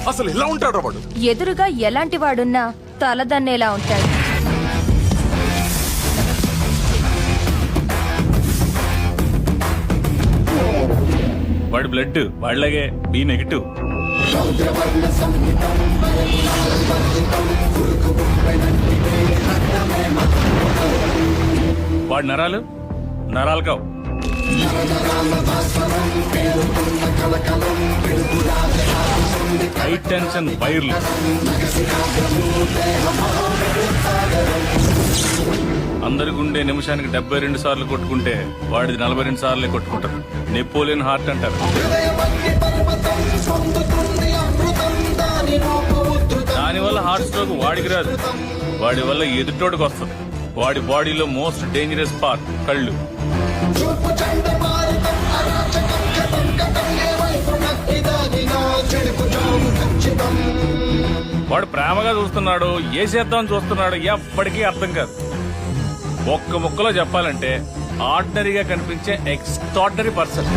అసలు ఎలా ఉంటాడు వాడు? ఎదురుగా ఎలాంటి వాడున్నా తలదన్నేలా ఉంటాడు. వాడి బ్లడ్ వాళ్ళగే బి నెగిటివ్. వాడి నరాలు నరాలు కావు. హై టెన్షన్ వైర్లు. అందరి గుండె నిమిషానికి 72 సార్లు కొట్టుకుంటే వాడిది 42 సార్లే కొట్టుకుంటారు. నెపోలియన్ హార్ట్ అంటారు. దానివల్ల హార్ట్ స్ట్రోక్ వాడికి రాదు, వాడి వల్ల ఎదుటోడికి వస్తుంది. వాడి బాడీలో మోస్ట్ డేంజరస్ పార్ట్ కళ్ళు. వాడు ప్రేమగా చూస్తున్నాడు, ఏ చేద్దామని చూస్తున్నాడు ఎప్పటికీ అర్థం కాదు. ఒక్క ముక్కలో చెప్పాలంటే ఆర్డినరీగా కనిపించే ఎక్స్ట్రార్డినరీ పర్సన్.